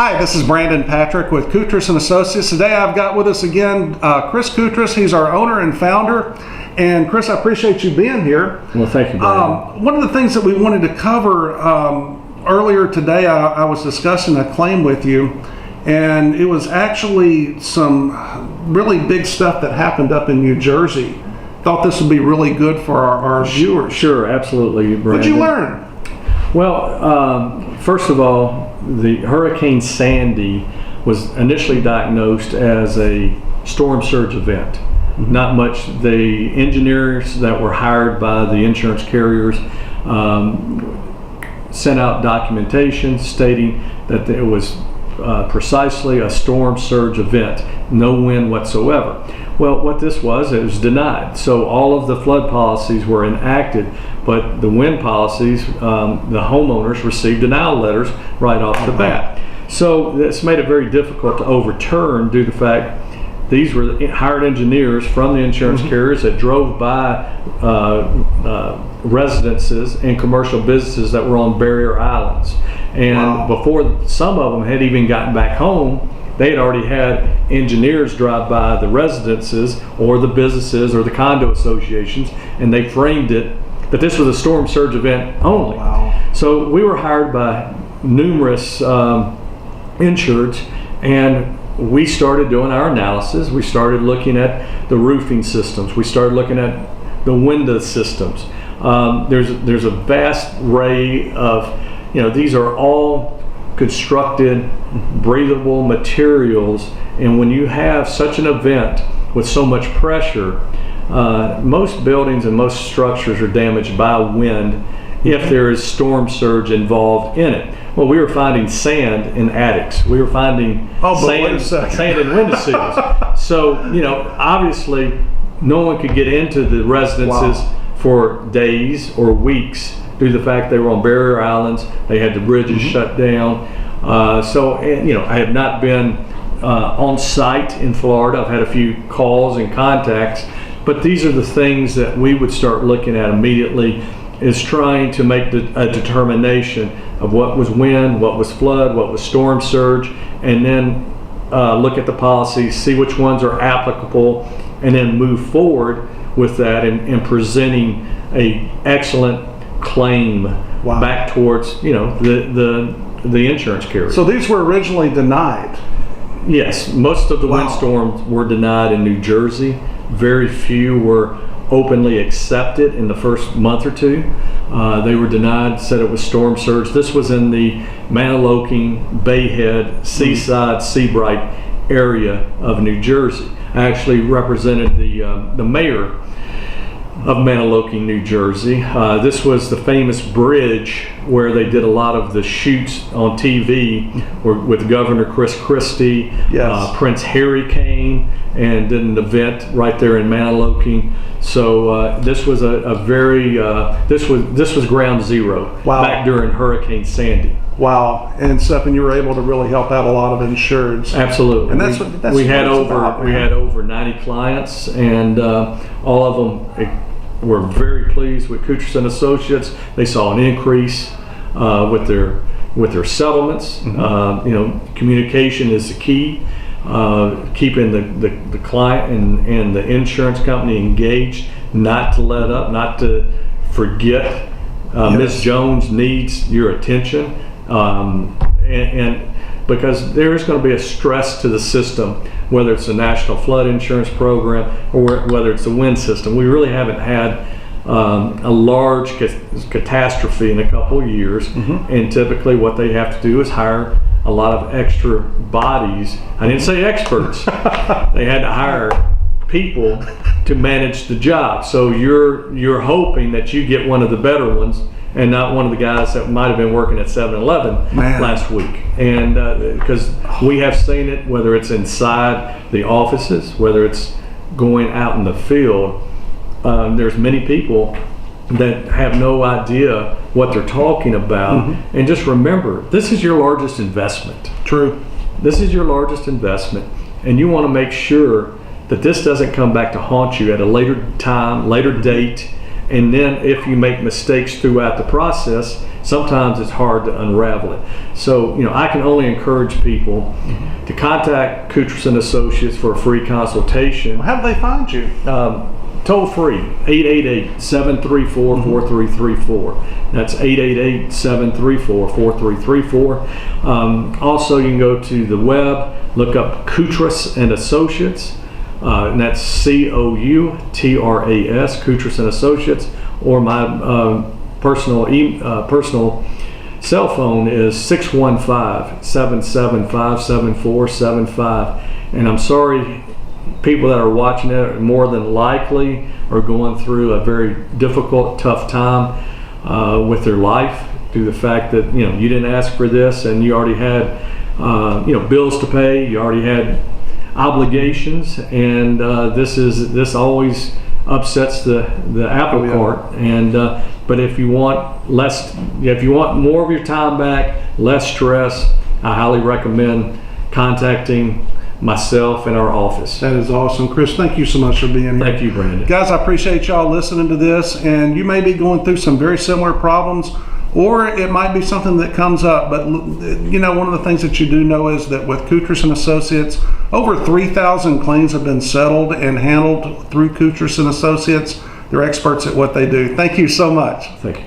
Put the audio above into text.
Hi, this is Brandon Patrick with Coutras and Associates. Today I've got with us again Chris Coutras. He's our owner and founder. And Chris, I appreciate you being here. Well, thank you, Brandon. One of the things that we wanted to cover earlier today, I was discussing a claim with you, and it was actually some really big stuff that happened up in New Jersey. Thought this would be really good for our viewers. Sure, absolutely, Brandon. What'd you learn? Well, first of all, the Hurricane Sandy was initially diagnosed as a storm surge event. Mm-hmm. Not much. The engineers that were hired by the insurance carriers sent out documentation stating that it was precisely a storm surge event, no wind whatsoever. Well, what this was, it was denied. So all of the flood policies were enacted, but the wind policies, the homeowners received denial letters right off the bat. So this made it very difficult to overturn due to the fact these were hired engineers from the insurance carriers that drove by residences and commercial businesses that were on barrier islands. And before some of them had even gotten back home, they had already had engineers drive by the residences or the businesses or the condo associations, and they framed it that this was a storm surge event only. So we were hired by numerous insureds, and we started doing our analysis. We started looking at the roofing systems. We started looking at the window systems. There's a vast array of, these are all constructed, breathable materials, and when you have such an event with so much pressure, most buildings and most structures are damaged by wind if there is storm surge involved in it. Well, we were finding sand in attics. We were finding sand in window sills. So, obviously, no one could get into the residences for days or weeks due to the fact they were on barrier islands. They had the bridges shut down. I have not been on site in Florida. I've had a few calls and contacts, but these are the things that we would start looking at immediately, is trying to make a determination of what was wind, what was flood, what was storm surge, and then look at the policies, see which ones are applicable, and then move forward with that and presenting a excellent claim back towards the insurance carrier. So these were originally denied? Yes, most of the windstorms were denied in New Jersey. Very few were openly accepted in the first month or two. They were denied, said it was storm surge. This was in the Manahawkin, Bayhead, Seaside, Seabright area of New Jersey. I actually represented the mayor of Manahawkin, New Jersey. This was the famous bridge where they did a lot of the shoots on TV with Governor Chris Christie. Prince Harry came and did an event right there in Manahawkin. So this was this was ground zero back during Hurricane Sandy. Wow, and you were able to really help out a lot of insureds. Absolutely, and we had over 90 clients, and all of them were very pleased with Coutras and Associates. They saw an increase with their settlements. Communication is the key. Keeping the client and the insurance company engaged, not to let up, not to forget. Ms. Jones needs your attention, and because there is going to be a stress to the system, whether it's a national flood insurance program or whether it's a wind system. We really haven't had a large catastrophe in a couple of years, and typically what they have to do is hire a lot of extra bodies. I didn't say experts. They had to hire people to manage the job. So you're hoping that you get one of the better ones and not one of the guys that might have been working at 7-Eleven last week. And because we have seen it, whether it's inside the offices, whether it's going out in the field, there's many people that have no idea what they're talking about. And just remember, this is your largest investment. True. This is your largest investment, and you want to make sure that this doesn't come back to haunt you at a later time, later date, And then if you make mistakes throughout the process, sometimes it's hard to unravel it. So, I can only encourage people to contact Coutras and Associates for a free consultation. How do they find you? Toll free, 888-734-4334. That's 888-734-4334. Also, you can go to the web, look up Coutras and Associates, and that's Coutras, Coutras and Associates, or my personal cell phone is 615-775-7475. And I'm sorry, people that are watching it more than likely are going through a very difficult, tough time with their life due to the fact that you didn't ask for this, and you already had bills to pay, you already had obligations, and this always upsets the apple cart. And but if you want more of your time back, less stress, I highly recommend contacting myself in our office. That is awesome. Chris, thank you so much for being here. Thank you, Brandon. Guys, I appreciate y'all listening to this, and you may be going through some very similar problems, or it might be something that comes up. But one of the things that you do know is that with Coutras and Associates, over 3,000 claims have been settled and handled through Coutras and Associates. They're experts at what they do. Thank you so much. Thank you.